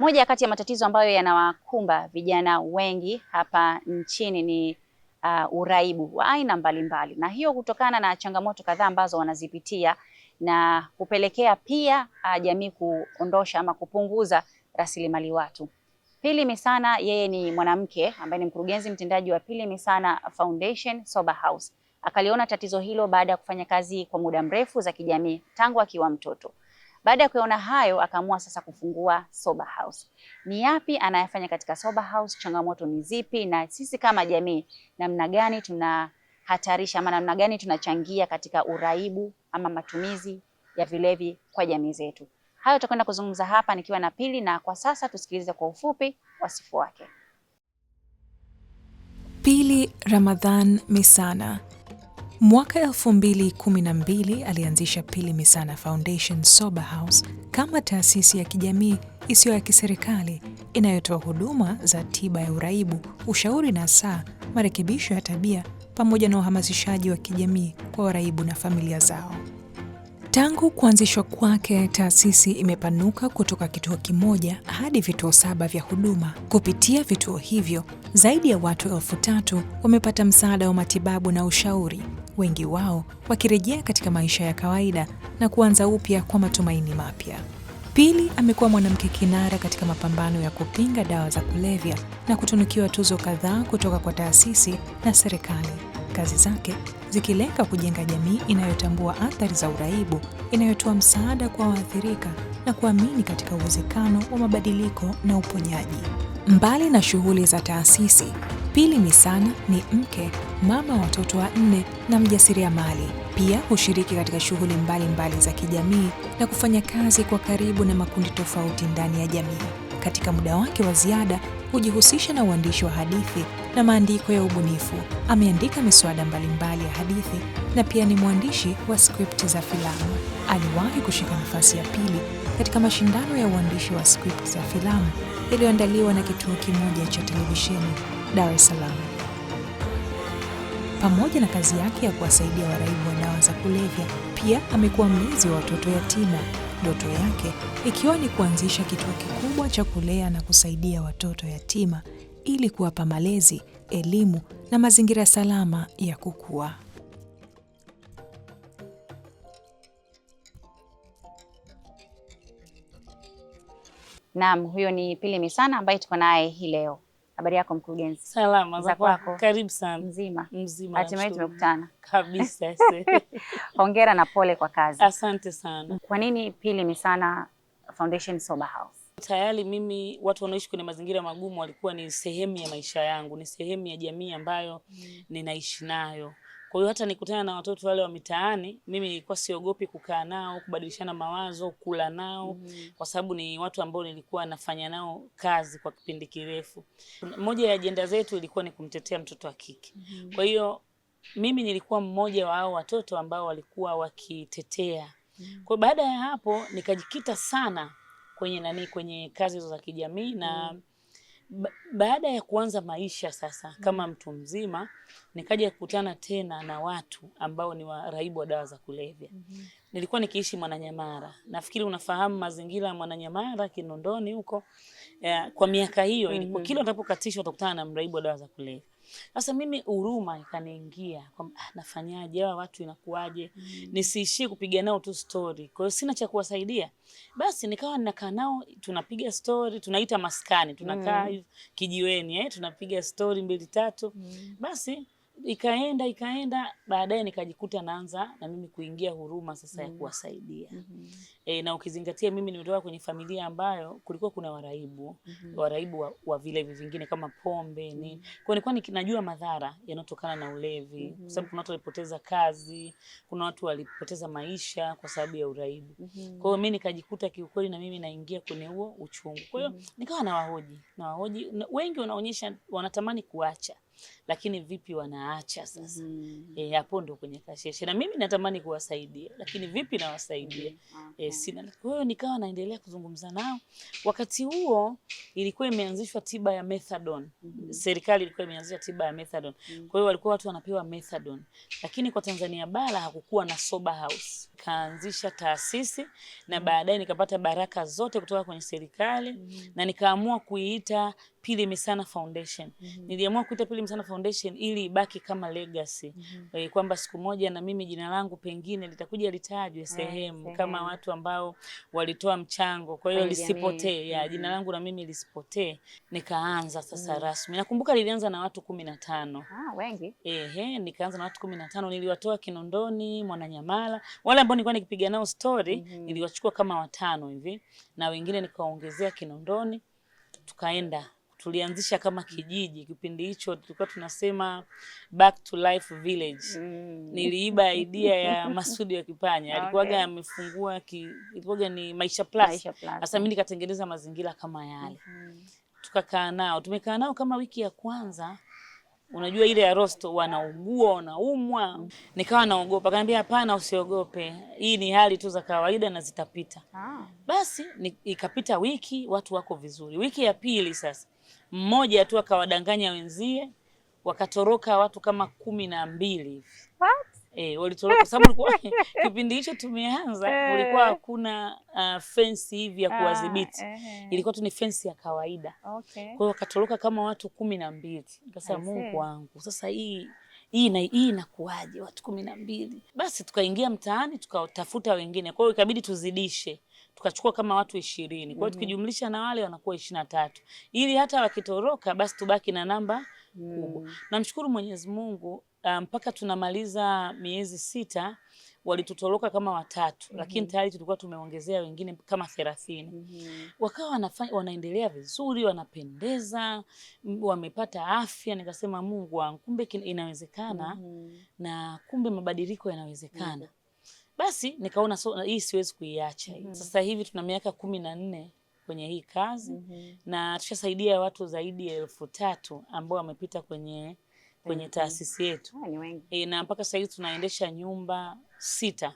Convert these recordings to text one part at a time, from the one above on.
Moja kati ya matatizo ambayo yanawakumba vijana wengi hapa nchini ni uraibu wa aina mbalimbali, na hiyo kutokana na changamoto kadhaa ambazo wanazipitia na kupelekea pia jamii kuondosha ama kupunguza rasilimali watu. Pili Misana yeye ni mwanamke ambaye ni mkurugenzi mtendaji wa Pili Misana Foundation Sober House. Akaliona tatizo hilo baada ya kufanya kazi kwa muda mrefu za kijamii tangu akiwa mtoto. Baada ya kuona hayo akaamua sasa kufungua Sober House. Ni yapi anayafanya katika Sober House? Changamoto ni zipi? Na sisi kama jamii namna gani tunahatarisha ama namna gani tunachangia katika uraibu ama matumizi ya vilevi kwa jamii zetu? Hayo tutakwenda kuzungumza hapa nikiwa na Pili, na kwa sasa tusikilize kwa ufupi wasifu wake. Pili Ramadhan Misana. Mwaka 2012 alianzisha Pili Misana Foundation Sober House kama taasisi ya kijamii isiyo ya kiserikali inayotoa huduma za tiba ya uraibu, ushauri nasaha, marekebisho ya tabia pamoja na uhamasishaji wa kijamii kwa waraibu na familia zao. Tangu kuanzishwa kwake, taasisi imepanuka kutoka kituo kimoja hadi vituo 7 vya huduma. Kupitia vituo hivyo, zaidi ya watu 3,000 wamepata msaada wa matibabu na ushauri, wengi wao wakirejea katika maisha ya kawaida na kuanza upya kwa matumaini mapya. Pili amekuwa mwanamke kinara katika mapambano ya kupinga dawa za kulevya na kutunukiwa tuzo kadhaa kutoka kwa taasisi na serikali. Kazi zake zikilenga kujenga jamii inayotambua athari za uraibu, inayotoa msaada kwa waathirika na kuamini katika uwezekano wa mabadiliko na uponyaji. Mbali na shughuli za taasisi, Pili Misana ni mke, mama wa watoto 4 na mjasiriamali. Pia hushiriki katika shughuli mbalimbali za kijamii na kufanya kazi kwa karibu na makundi tofauti ndani ya jamii. Katika muda wake wa ziada hujihusisha na uandishi wa hadithi na maandiko ya ubunifu. Ameandika miswada mbalimbali ya hadithi na pia ni mwandishi wa skripti za filamu. Aliwahi kushika nafasi ya pili katika mashindano ya uandishi wa skripti za filamu yaliyoandaliwa na kituo kimoja cha televisheni Dar es Salaam. Pamoja na kazi yake ya kuwasaidia waraibu wa dawa za kulevya, pia amekuwa mlezi wa watoto yatima. Ndoto yake ikiwa ni kuanzisha kituo kikubwa cha kulea na kusaidia watoto yatima ili kuwapa malezi, elimu na mazingira salama ya kukua. Naam, huyo ni Pili Misana ambaye tuko naye hii leo. Habari yako mkurugenzi? Salama za kwako? Karibu sana. Mzima. Hatimaye tumekutana. Kabisa. Hongera na pole kwa kazi. Asante sana. Kwa nini Pili Misana Foundation Sober House? Tayari mimi watu wanaoishi kwenye mazingira magumu walikuwa ni sehemu ya maisha yangu, ni sehemu ya jamii ambayo ninaishi nayo. Kwa hiyo hata nikutana na watoto wale wa mitaani, mimi nilikuwa siogopi kukaa nao, kubadilishana mawazo, kula nao, kwa sababu ni watu ambao nilikuwa nafanya nao kazi kwa kipindi kirefu. Moja ya ajenda zetu ilikuwa ni kumtetea mtoto wa kike. Kwa hiyo mimi nilikuwa mmoja wa hao watoto ambao walikuwa wakitetea. Kwa baada ya hapo nikajikita sana kwenye kazi za kijamii na baada ya kuanza maisha sasa kama mtu mzima, nikaja kukutana tena na watu ambao ni waraibu wa dawa za kulevya. Nilikuwa nikiishi Mwananyamala. Nafikiri unafahamu mazingira ya Mwananyamala, Kinondoni huko. Kwa miaka hiyo ilikuwa kila unapokatishwa utakutana na mraibu wa dawa za kulevya. Sasa mimi huruma ikaniingia kwamba nafanyaje hawa watu, inakuaje? Nisiishie kupiga nao tu story. Kwa hiyo sina cha kuwasaidia. Basi nikawa ninakaa nao, tunapiga story, tunaita maskani, tunakaa kijiweni, tunapiga story 2-3. Basi ikaenda baadaye nikajikuta naanza na mimi kuingia huruma sasa ya kuwasaidia. Na ukizingatia mimi nimetoka kwenye familia ambayo kulikuwa kuna waraibu, wa vilevi vingine kama pombe ni. Kwa nilikuwa ninajua madhara yanayotokana na ulevi, kwa sababu kuna watu walipoteza kazi, kuna watu walipoteza maisha kwa sababu ya uraibu. Kwa hiyo mimi nikajikuta kiukweli na mimi naingia kwenye huo uchungu. Kwa hiyo nikawa nawahoji, wengi wanaonyesha wanatamani kuacha. lakini vipi wanaacha sasa? Hapo ndo kwenye kasheshe, na mimi natamani kuwasaidia, lakini vipi nawasaidia? Sina. Kwa hiyo nikawa naendelea kuzungumza nao. Wakati huo ilikuwa imeanzishwa tiba ya methadone. Serikali ilikuwa imeanzisha tiba ya methadone. Kwa hiyo walikuwa watu wanapewa methadone. Lakini kwa Tanzania bara hakukuwa na sober house. Kaanzisha taasisi na baadaye nikapata baraka zote kutoka kwenye serikali na nikaamua kuiita Pili Misana Foundation. Niliamua kuita Pili Misana Foundation ili ibaki kama legacy. Kwamba siku moja na mimi jina langu pengine litakuja litajwe sehemu kama watu ambao walitoa mchango. Kwa hiyo lisipotee, jina langu na mimi lisipotee. Nikaanza sasa rasmi. Nakumbuka nilianza na watu 15. Wengi. Nikaanza na watu 15. Niliwatoa Kinondoni, Mwananyamala. Wale ambao nilikuwa nikipiga nao story, niliwachukua kama 5 hivi. Na wengine nikaongezea Kinondoni. Tulianzisha kama kijiji. Kipindi hicho tulikuwa tunasema back to life village. Niliiba idea ya Masudi wa Kipanya. Alikuwaga amefungua ilikuwaga ni Maisha Plus. Sasa mimi nikatengeneza mazingira kama yale. Tukakaa nao. Tumekaa nao kama wiki ya kwanza. Unajua ile ya rosto wanaugua, wanaumwa. Nikawa naogopa. Akaniambia hapana, usiogope. Hii ni hali tu za kawaida na zitapita. Basi ikapita wiki, watu wako vizuri. Wiki ya pili sasa, mmoja tu akawadanganya wenzie, wakatoroka watu kama 12 hivi. Walitoroka sababu kipindi hicho tumeanza kulikuwa hakuna fence hivi ya kuwadhibiti. Ilikuwa tu ni fence ya kawaida. Kwa hiyo wakatoroka kama watu 12. Nikasema Mungu wangu, sasa hii inakuaje watu 12? Basi tukaingia mtaani tukatafuta wengine. Kwa hiyo ikabidi tuzidishe. Tukachukua kama watu 20. Kwa hiyo tukijumlisha na wale wanakuwa 23. Ili hata wakitoroka basi tubaki na namba kubwa. Namshukuru Mwenyezi Mungu, mpaka tunamaliza miezi 6 walitutoroka kama 3, lakini tayari tulikuwa tumeongezea wengine kama 30. Wakawa wanaendelea vizuri, wanapendeza, wamepata afya. Nikasema Mungu wangu, kumbe inawezekana na kumbe mabadiliko yanawezekana. Basi nikaona hii siwezi kuiacha. Sasa hivi tuna miaka 14 kwenye hii kazi na tushasaidia watu zaidi ya 3,000 ambao wamepita kwenye taasisi yetu. Na mpaka sasa hivi tunaendesha nyumba 6.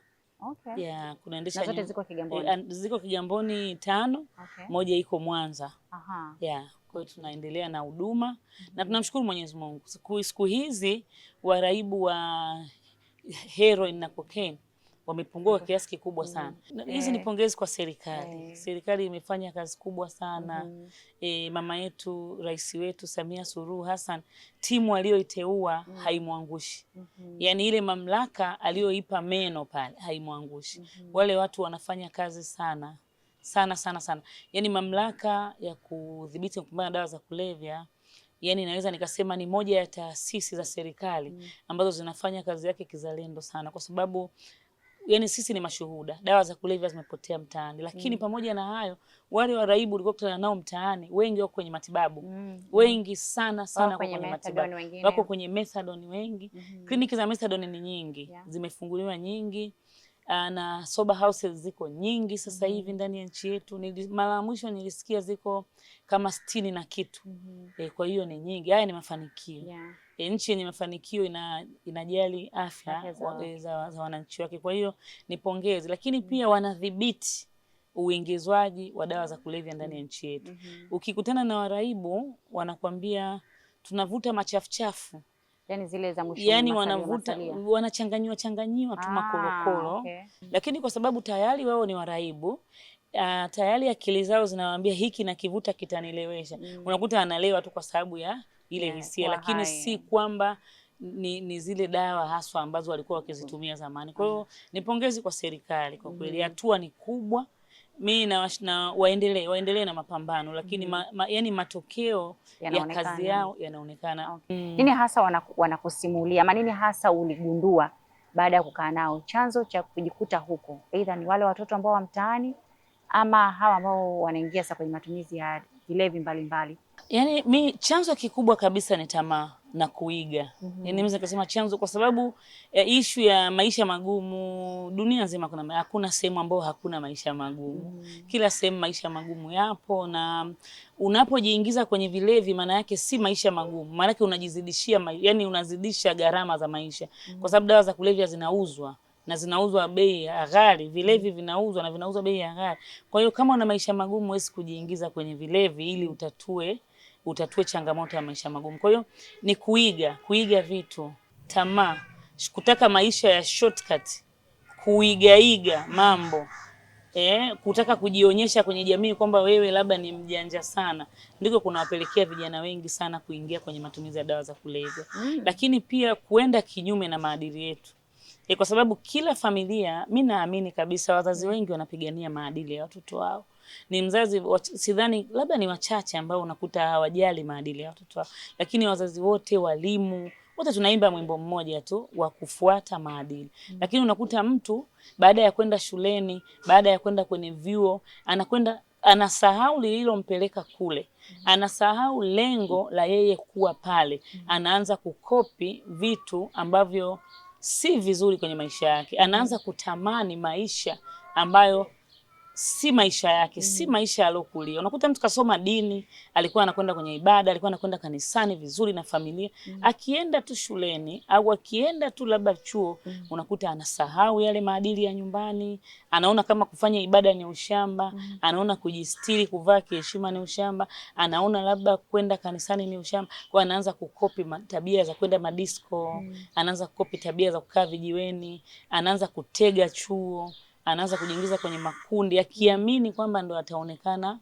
Kunaendesha zote ziko Kigamboni. Ziko Kigamboni 5, moja iko Mwanza. Kwa hiyo tunaendelea na huduma na tunamshukuru Mwenyezi Mungu. Siku hizi waraibu wa heroin na cocaine wamepungua kwa kiasi kikubwa sana. Hizi ni pongezi kwa serikali. Serikali imefanya kazi kubwa sana. Mama yetu, rais wetu Samia Suluhu Hassan, timu aliyoiteua haimwangushi. Yaani ile mamlaka aliyoipa meno pale haimwangushi. Wale watu wanafanya kazi sana. Sana. Yaani mamlaka ya kudhibiti kupambana na dawa za kulevya, yaani naweza nikasema ni moja ya taasisi za serikali ambazo zinafanya kazi yake kizalendo sana, kwa sababu yaani sisi ni mashuhuda. Dawa za kulevya zimepotea mtaani, lakini pamoja na hayo wale waraibu ulikokutana nao mtaani wengi wako kwenye matibabu. Wengi sana kwenye matibabu. Wako kwenye methadone wengi. Kliniki za methadone ni nyingi. Zimefunguliwa nyingi. Na sober houses ziko nyingi sasa hivi ndani ya nchi yetu. Mara mwisho nilisikia ziko kama 60 na kitu. Kwa hiyo ni nyingi. Haya ni mafanikio. Nchi yenye mafanikio inajali afya za wananchi wake. Kwa hiyo ni pongezi, lakini pia wanadhibiti uingizwaji wa dawa za kulevya ndani ya nchi yetu. Ukikutana na waraibu wanakwambia tunavuta machafuchafu. Yaani zile za mwisho. Yaani wanachanganywa tu makorokoro. Lakini kwa sababu tayari wao ni waraibu, tayari akili zao zinawaambia hiki na kivuta kitanilewesha. Unakuta analewa tu kwa sababu ya ile hisia, lakini si kwamba ni zile dawa haswa ambazo walikuwa wakizitumia zamani. Kwa hiyo ni pongezi kwa serikali kwa kweli. Hatua ni kubwa. Mimi na waendelee na mapambano, lakini yani matokeo ya kazi yao yanaonekana. Nini hasa wanakusimulia? Ama nini hasa uligundua baada ya kukaa nao? Chanzo cha kujikuta huko, aidha ni wale watoto ambao wa mtaani ama hawa ambao wanaingia sasa kwenye matumizi ya vilevi mbalimbali. Yani mi chanzo kikubwa kabisa ni tamaa na kuiga. Yani naweza kusema chanzo kwa sababu issue ya maisha magumu dunia nzima hakuna sehemu ambayo hakuna maisha magumu. Kila sehemu maisha magumu yapo, na unapojiingiza kwenye vilevi maana yake si maisha magumu. Maana yake unajizidishia yani unazidisha gharama za maisha. Kwa sababu dawa za kulevya zinauzwa na zinauzwa bei ya ghali, vilevi vinauzwa na vinauzwa bei ya ghali. Kwa hiyo kama una maisha magumu huwezi kujiingiza kwenye vilevi ili utatue changamoto ya maisha magumu. Kwa hiyo ni kuiga vitu, tamaa, kutaka maisha ya shortcut, kuigaiga mambo. Kutaka kujionyesha kwenye jamii kwamba wewe labda ni mjanja sana, ndiko kunawapelekea vijana wengi sana kuingia kwenye matumizi ya dawa za kulevya. Lakini pia kuenda kinyume na maadili yetu. Kwa sababu kila familia, mimi naamini kabisa wazazi wengi wanapigania maadili ya watoto wao. Ni mzazi, sidhani labda ni wachache ambao unakuta hawajali maadili ya watoto wao. Lakini wazazi wote, walimu, wote tunaimba mwimbo mmoja tu wa kufuata maadili. Lakini unakuta mtu baada ya kwenda shuleni, baada ya kwenda kwenye vyuo, anasahau lililompeleka kule. Anasahau lengo la yeye kuwa pale. Anaanza kukopi vitu ambavyo si vizuri kwenye maisha yake. Anaanza kutamani maisha ambayo si maisha yake, si maisha alokulia. Unakuta mtu kasoma dini, alikuwa anakwenda kwenye ibada, alikuwa anakwenda kanisani vizuri na familia. Akienda tu shuleni au akienda tu labda chuo, unakuta anasahau yale maadili ya nyumbani. Anaona kama kufanya ibada ni ushamba, anaona kujistiri, kuvaa kiheshima ni ushamba, anaona labda kwenda kanisani ni ushamba. Kwa anaanza kukopi tabia za kwenda madisco, anaanza kukopi tabia za kukaa vijiweni, anaanza kutega chuo, anaanza kujiingiza kwenye makundi akiamini kwamba ndo ataonekana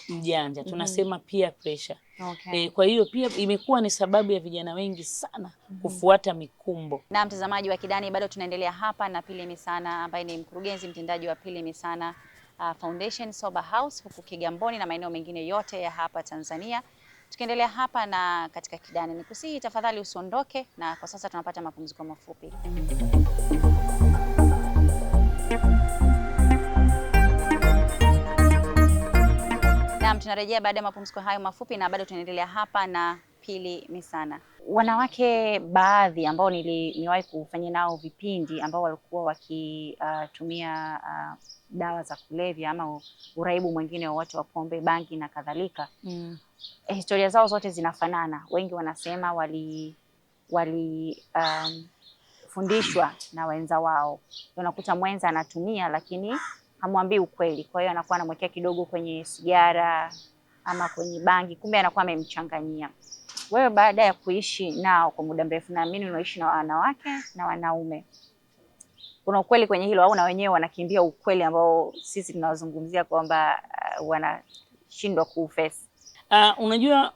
mjanja. Tunasema peer pressure. Okay. Kwa hiyo pia imekuwa ni sababu ya vijana wengi sana kufuata mikumbo. Na mtazamaji wa Kidani, bado tunaendelea hapa na Pili Misana ambaye ni mkurugenzi mtendaji wa Pili Misana Foundation Sober House huku Kigamboni na maeneo mengine yote ya hapa Tanzania. Tukiendelea hapa na katika Kidani, nikusihi tafadhali usiondoke, na kwa sasa tunapata mapumziko mafupi. Tunarejea baada ya mapumziko hayo mafupi na bado tunaendelea hapa na Pili Misana. Wanawake baadhi ambao niliwahi kufanya nao vipindi ambao walikuwa wakitumia dawa za kulevya ama uraibu mwingine wowote wa pombe, bangi na kadhalika. Historia zao zote zinafanana. Wengi wanasema fundishwa na wenza wao. Unakuta mwenza anatumia lakini hamwambii ukweli. Kwa hiyo anakuwa anamwekea kidogo kwenye sigara ama kwenye bangi, kumbe anakuwa amemchanganyia. Wewe baada ya kuishi nao kwa muda mrefu, naamini unaishi na wanawake na wanaume, kuna ukweli kwenye hilo au na wenyewe wanakimbia ukweli ambao sisi tunazungumzia kwamba wanashindwa kuuface? Unajua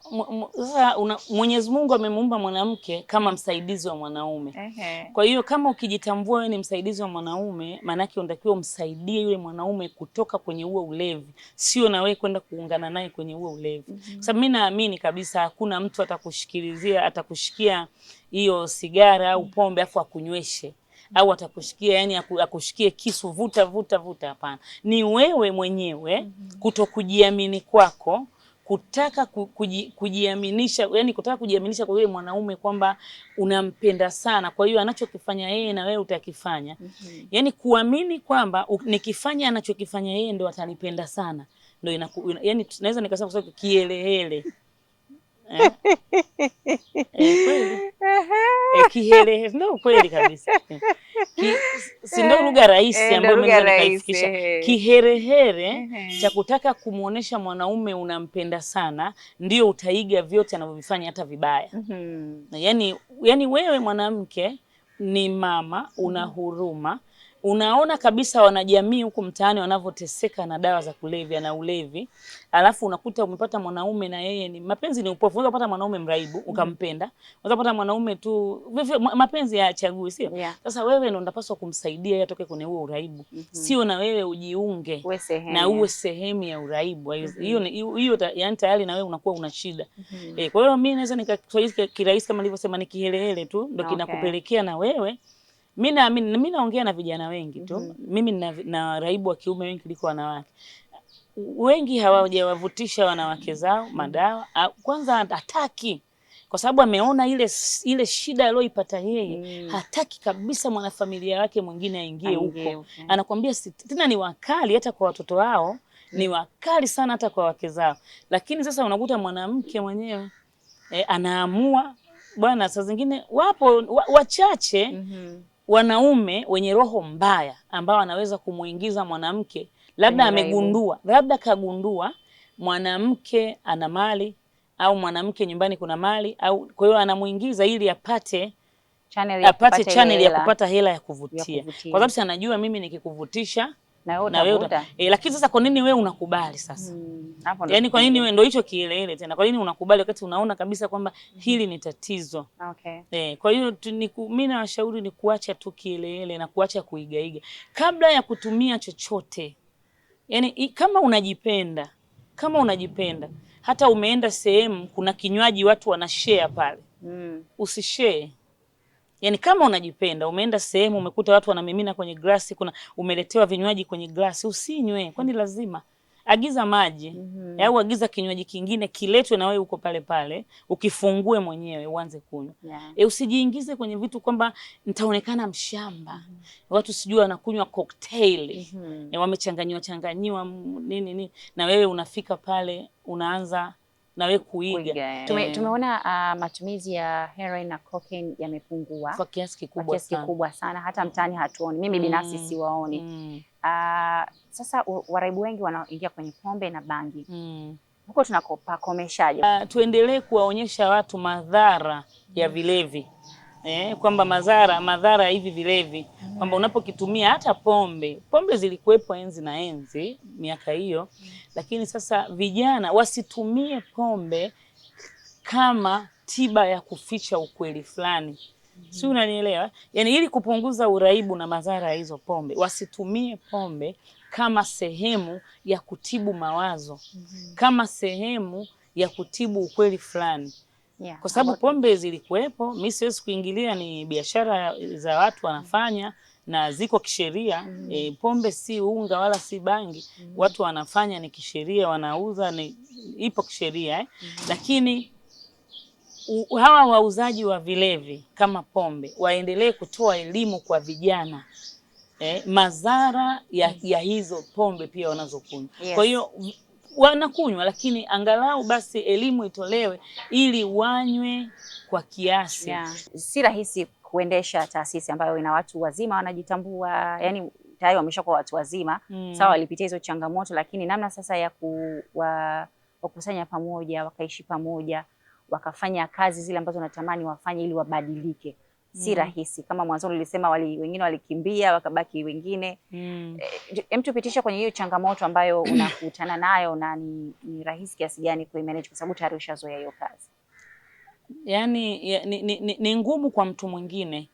sasa Mwenyezi Mungu amemuumba mwanamke kama msaidizi wa mwanaume. Kwa hiyo kama ukijitambua wewe ni msaidizi wa mwanaume, maana yake unatakiwa umsaidie yule mwanaume kutoka kwenye huo ulevi, sio na wewe kwenda kuungana naye kwenye huo ulevi. Sababu mimi naamini kabisa hakuna mtu atakushikia hiyo sigara au pombe afu akunyweshe, au atakushikia yani akushikie kisu vuta, hapana. Ni wewe mwenyewe kutokujiamini kwako, kutaka kujiaminisha, yani kutaka kujiaminisha kwa yule mwanaume kwamba unampenda sana. Kwa hiyo anachokifanya yeye na wewe utakifanya. Yani kuamini kwamba nikifanya anachokifanya yeye ndo atanipenda sana. Ndio yani naweza nikasema kwa kihelehele. Kweli. Kihelehele ndio kweli kabisa. Si ndio lugha rahisi ambayo mimi nikaifikisha. Kiherehere cha kutaka kumuonesha mwanaume unampenda sana, ndio utaiga vyote anavyofanya hata vibaya. Yani wewe mwanamke ni mama, una huruma, unaona kabisa wanajamii huku mtaani wanavyoteseka na dawa za kulevya na ulevi, alafu unakuta umepata mwanaume na yeye ni mapenzi ni upofu. Unaweza kupata mwanaume mraibu ukampenda, unaweza kupata mwanaume tu mapenzi ya chagui, sio? Sasa wewe ndio unapaswa kumsaidia yeye atoke kwenye huo uraibu, sio na wewe ujiunge na uwe sehemu ya uraibu. Hiyo yani tayari na wewe unakuwa una shida. Kwa hiyo mimi naweza nikakiswahili kirahisi kama nilivyosema, ni kihelehele tu ndio kinakupelekea na wewe. Mimi naongea na vijana wengi tu. Mimi na raibu wa kiume wengi kuliko wanawake. wengi hawajawavutisha wanawake zao madawa. Kwanza hataki, kwa sababu ameona ile shida aliyoipata yeye. Hataki kabisa mwanafamilia wake mwingine aingie huko. Anakuambia tena ni wakali hata kwa watoto wao, ni wakali sana hata kwa wake zao. Lakini sasa unakuta mwanamke mwenyewe anaamua bwana. Saa zingine wapo wachache wanaume wenye roho mbaya ambao anaweza kumuingiza mwanamke, labda kagundua mwanamke ana mali au mwanamke nyumbani kuna mali, au kwa hiyo anamuingiza ili apate channel ya kupata hela ya kuvutia. Kwa sababu si anajua mimi nikikuvutisha na wewe lakini sasa kwa nini wewe unakubali sasa? Yaani kwa nini wewe ndio hicho kielele tena? Kwa nini unakubali wakati unaona kabisa kwamba hili ni tatizo? Kwa hiyo mimi nawashauri ni kuacha tu kielele na kuacha kuigaiga kabla ya kutumia chochote. Yaani kama unajipenda hata umeenda sehemu kuna kinywaji watu wanashare pale, usishare. Yaani kama unajipenda, umeenda sehemu umekuta watu wanamimina kwenye glasi, kuna umeletewa vinywaji kwenye glasi, usinywe. Kwani lazima agiza maji au agiza kinywaji kingine kiletwe na wewe uko pale pale, ukifungue mwenyewe uanze kunywa. Usijiingize kwenye vitu kwamba nitaonekana mshamba. Watu sijui wanakunywa cocktail, wamechanganywa nini, na wewe unafika pale unaanza na wewe kuiga. Tumeona matumizi ya heroin na cocaine yamepungua kwa kiasi kikubwa sana. Hata mtaani hatuoni. Mimi binafsi siwaoni. Sasa waraibu wengi wanaingia kwenye pombe na bangi. Huko tunakopakomeshaje? Tuendelee kuwaonyesha watu madhara ya vilevi. Kwamba madhara ya hivi vilevi, kwamba unapokitumia hata pombe zilikuwepo enzi na enzi miaka hiyo, lakini sasa vijana wasitumie pombe kama tiba ya kuficha ukweli fulani. Si unanielewa? Yaani ili kupunguza uraibu na madhara ya hizo pombe, wasitumie pombe kama sehemu ya kutibu mawazo, kama sehemu ya kutibu ukweli fulani. Kwa sababu pombe zilikuwepo, mimi siwezi kuingilia, ni biashara za watu wanafanya na ziko kisheria. Pombe si unga wala si bangi, watu wanafanya ni kisheria, wanauza ipo kisheria. Lakini hawa wauzaji wa vilevi kama pombe waendelee kutoa elimu kwa vijana madhara ya hizo pombe pia wanazokunywa. Kwa hiyo wanakunywa, lakini angalau basi elimu itolewe ili wanywe kwa kiasi. Si rahisi kuendesha taasisi ambayo ina watu wazima wanajitambua, yani tayari wameshakuwa watu wazima. Sawa, walipitia hizo changamoto, lakini namna sasa ya kukusanya pamoja, wakaishi pamoja, wakafanya kazi zile ambazo natamani wafanye ili wabadilike, si rahisi. Kama mwanzo nilisema wengine walikimbia wakabaki wengine. Tupitisha kwenye hiyo changamoto ambayo unakutana nayo, na ni rahisi kiasi gani kuimanage kwa sababu tayari ushazoea hiyo kazi? Yaani ni ngumu kwa mtu mwingine.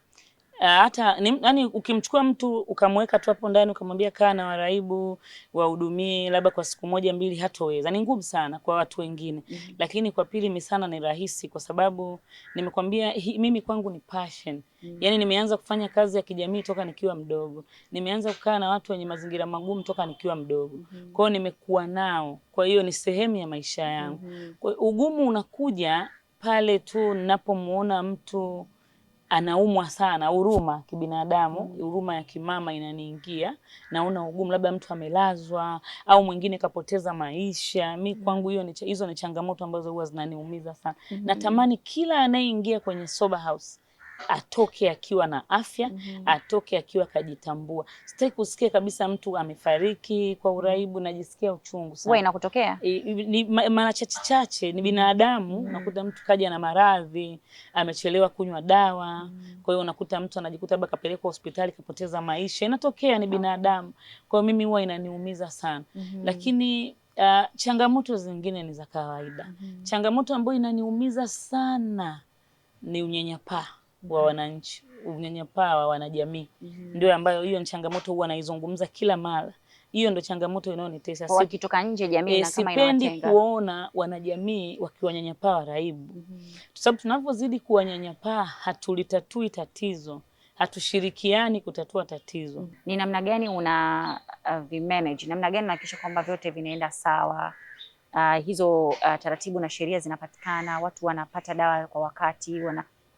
Hata yani ukimchukua mtu ukamweka tu hapo ndani ukamwambia kaa na waraibu wahudumie labda kwa siku moja mbili, hatoweza. Ni ngumu sana kwa watu wengine. Lakini kwa Pili Misana ni rahisi, kwa sababu nimekwambia mimi kwangu ni passion. Yaani nimeanza kufanya kazi ya kijamii toka nikiwa mdogo. Nimeanza kukaa na watu wenye mazingira magumu toka nikiwa mdogo. Kwa hiyo nimekuwa nao. Kwa hiyo ni sehemu ya maisha yangu. Kwa ugumu unakuja pale tu ninapomuona mtu anaumwa sana, huruma kibinadamu, huruma ya kimama inaniingia. Naona ugumu, labda mtu amelazwa au mwingine kapoteza maisha. Mimi kwangu hizo ni changamoto ambazo huwa zinaniumiza sana. Natamani kila anayeingia kwenye sober house atoke akiwa na afya, atoke akiwa kajitambua. Sitaki kusikia kabisa mtu amefariki kwa uraibu, najisikia uchungu sana. Wewe inakutokea? Ni mara chache, ni binadamu. Unakuta mtu kaja na maradhi, amechelewa kunywa dawa. Kwa hiyo unakuta mtu anajikuta labda kapelekwa hospitali kapoteza maisha. Inatokea, ni binadamu. Kwa hiyo mimi huwa inaniumiza sana. Lakini changamoto zingine ni za kawaida. Changamoto ambayo inaniumiza sana ni unyanyapaa wa wananchi, unyanyapaa wa wanajamii. Ndio ambayo hiyo ni changamoto huwa naizungumza kila mara. Hiyo ndio changamoto inayonitesa. Wakitoka nje jamii na kama inawatenga. Sipendi kuona wanajamii wakiwanyanyapaa waraibu. Sababu tunapozidi kuwanyanyapaa hatulitatui tatizo. hatushirikiani kutatua tatizo. Ni namna gani una vimanage, namna gani unahakikisha kwamba vyote vinaenda sawa? Hizo taratibu na sheria zinapatikana, watu wanapata dawa kwa wakati,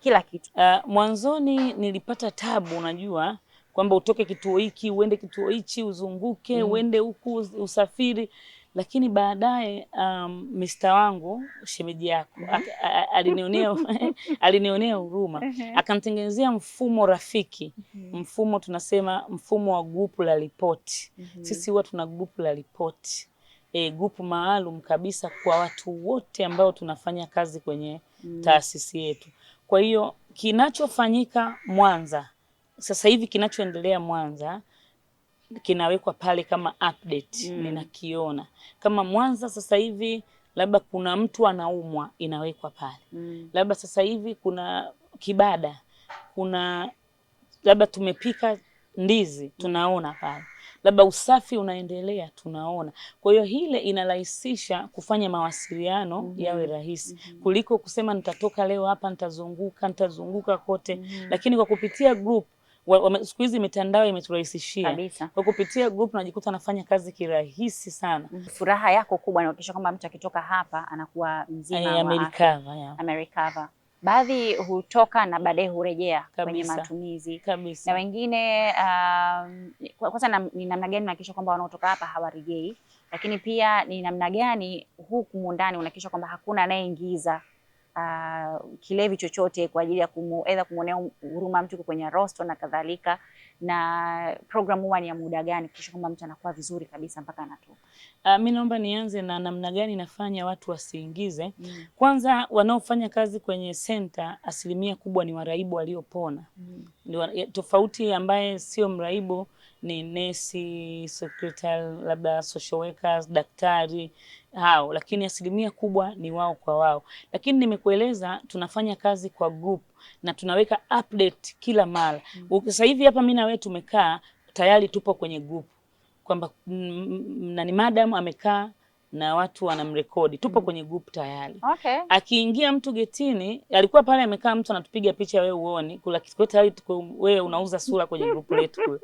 kila kitu. Mwanzoni nilipata tabu, unajua kwamba utoke kituo hiki uende kituo hichi, uzunguke uende huku, usafiri. Lakini baadaye Mr. wangu, shemeji yako, alinionea huruma, akanitengenezea mfumo rafiki. Mfumo tunasema mfumo wa grupu la ripoti. Sisi huwa tuna grupu la ripoti. Grupu maalum kabisa kwa watu wote ambao tunafanya kazi kwenye taasisi yetu. Kwa hiyo kinachofanyika Mwanza sasa hivi, kinachoendelea Mwanza kinawekwa pale kama update. Ninakiona kama Mwanza sasa hivi labda kuna mtu anaumwa, inawekwa pale. Labda sasa hivi kuna kibada, kuna labda tumepika ndizi, tunaona pale. Labda usafi unaendelea, tunaona. Kwa hiyo hile inarahisisha kufanya mawasiliano yawe rahisi kuliko kusema nitatoka leo hapa nitazunguka kote. Lakini kwa kupitia group, siku hizi mitandao imeturahisishia. Kwa kupitia group najikuta nafanya kazi kirahisi sana. Furaha yako kubwa ni kuhakikisha kwamba mtu akitoka hapa anakuwa mzima, Amerikava. Baadhi hutoka na baadaye hurejea kwenye matumizi. Na wengine kwanza ni namna gani unahakikisha kwamba wanaotoka hapa hawarejei? Lakini pia ni namna gani huku ndani unahakikisha kwamba hakuna anayeingiza kilevi chochote kwa ajili ya aidha kumuonea huruma mtu kwenye rosto na kadhalika? Na program huwa ni ya muda gani kisha kwamba mtu anakuwa vizuri kabisa mpaka anatoka? Mimi naomba nianze na namna gani nafanya watu wasiingize. Kwanza, wanaofanya kazi kwenye center asilimia kubwa ni waraibu waliopona. Tofauti ambaye sio mraibu ni nesi, secretary, labda social workers, daktari hao, lakini asilimia kubwa ni wao kwa wao. Lakini nimekueleza tunafanya kazi kwa group na tunaweka update kila mara. Sasa hivi hapa mimi na wewe tumekaa tayari tupo kwenye group kwamba nani madam amekaa na watu wanamrekodi, tupo kwenye group tayari. Akiingia mtu getini, alikuwa pale amekaa mtu anatupiga picha, wewe uone, kula kitu tayari wewe unauza sura kwenye group letu kule.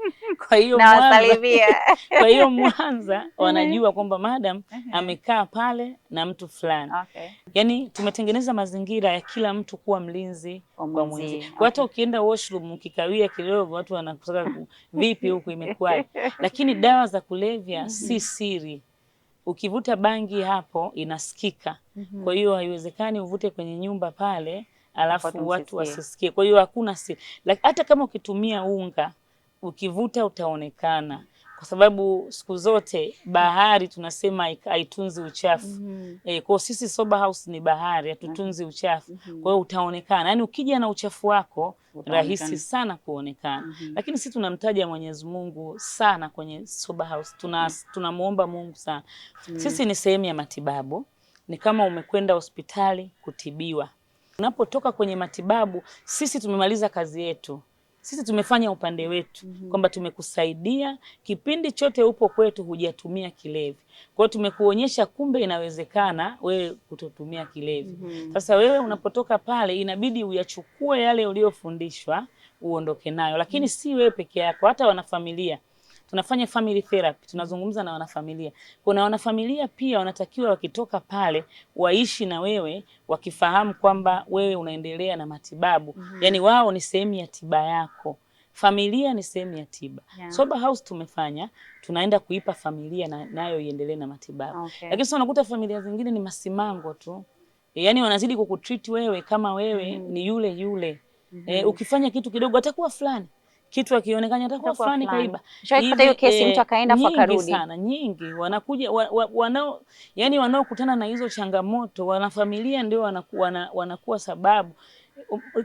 Kwa hiyo Mwanza wanajua kwamba madam amekaa pale na mtu fulani. Yaani tumetengeneza mazingira ya kila mtu kuwa mlinzi kwa mwenzi. Kwa hata ukienda washroom ukikawia kidogo watu wanakutaka vipi huku imekuwa. Lakini dawa za kulevya si siri. Ukivuta bangi hapo inasikika. Kwa hiyo haiwezekani uvute kwenye nyumba pale alafu watu wasisikie. Kwa hiyo hakuna siri. Hata kama ukitumia unga, ukivuta utaonekana. Kwa sababu siku zote bahari tunasema haitunzi uchafu. Kwa sisi Sober House ni bahari, hatutunzi uchafu. Kwa hiyo utaonekana. Yaani ukija na uchafu wako rahisi sana kuonekana. Lakini sisi tunamtaja Mwenyezi Mungu sana kwenye Sober House. Tunamuomba Mungu sana. Sisi ni sehemu ya matibabu. Ni kama umekwenda hospitali kutibiwa. Unapotoka kwenye matibabu, sisi tumemaliza kazi yetu. Sisi tumefanya upande wetu kwamba tumekusaidia kipindi chote upo kwetu hujatumia kilevi. Kwa hiyo tumekuonyesha kumbe inawezekana wewe kutotumia kilevi. Sasa wewe unapotoka pale inabidi uyachukue yale uliyofundishwa uondoke nayo. Lakini si wewe peke yako, hata wanafamilia. Tunafanya family therapy, tunazungumza na wanafamilia. Kuna wanafamilia pia wanatakiwa wakitoka pale waishi na wewe wakifahamu kwamba wewe unaendelea na matibabu. Yaani wao ni sehemu ya tiba yako. Familia ni sehemu ya tiba. Sober House tumefanya, tunaenda kuipa familia nayo iendelee na matibabu. Lakini sasa unakuta familia zingine ni masimango tu. Yaani wanazidi kukutreat wewe kama wewe ni yule yule. Ukifanya kitu kidogo atakuwa fulani. Kitu akionekana atakuwa fulani kaiba. Shaipata hiyo kesi mtu akaenda kwa karudi. Sana nyingi wanakuja yani wanaokutana na hizo changamoto wanafamilia ndio wanakuwa sababu.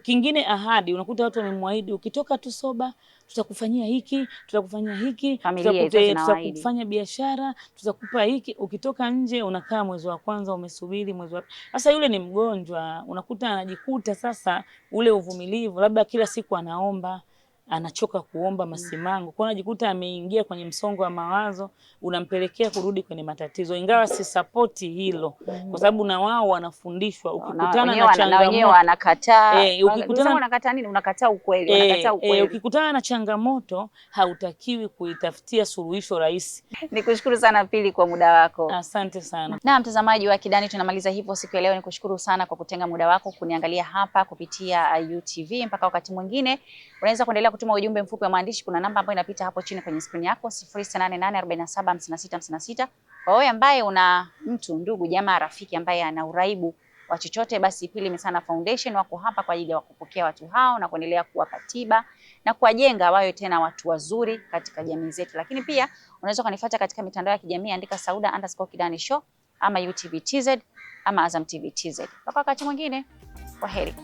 Kingine ahadi, unakuta watu wamemwahidi ukitoka tu soba tutakufanyia hiki, tutakufanya biashara, tutakupa hiki. Ukitoka nje unakaa mwezi wa kwanza umesubiri mwezi wa. Sasa yule ni mgonjwa, unakuta anajikuta sasa ule uvumilivu, labda kila siku anaomba anachoka kuomba masimango, kwa anajikuta ameingia kwenye msongo wa mawazo, unampelekea kurudi kwenye matatizo. Ingawa si support hilo, kwa sababu na wao wanafundishwa, ukikutana na changamoto wenyewe wanakataa. Ukikutana unakataa nini? Unakataa ukweli, unakataa ukweli. Ukikutana na changamoto hautakiwi kuitafutia suluhisho rahisi. Nikushukuru sana Pili kwa muda wako. Asante sana. Na mtazamaji wa Kidani, tunamaliza hivyo siku ya leo. Nikushukuru sana kwa kutenga muda wako kuniangalia hapa kupitia UTV. Mpaka wakati mwingine, unaweza kuendelea kutuma ujumbe mfupi wa maandishi. Kuna namba ambayo inapita hapo chini kwenye screen yako 0688475656. Kwa wewe ambaye una mtu, ndugu, jamaa, rafiki ambaye ana uraibu wa chochote, basi Pili Misana Foundation wako hapa kwa ajili ya kupokea watu hao na kuendelea kuwapa tiba na kuwajenga wawe tena watu wazuri katika jamii zetu. Lakini pia unaweza kunifuata katika mitandao ya kijamii, andika Sauda_Kidani Show ama UTV TZ ama Azam TV TZ. Mpaka wakati mwingine, kwaheri.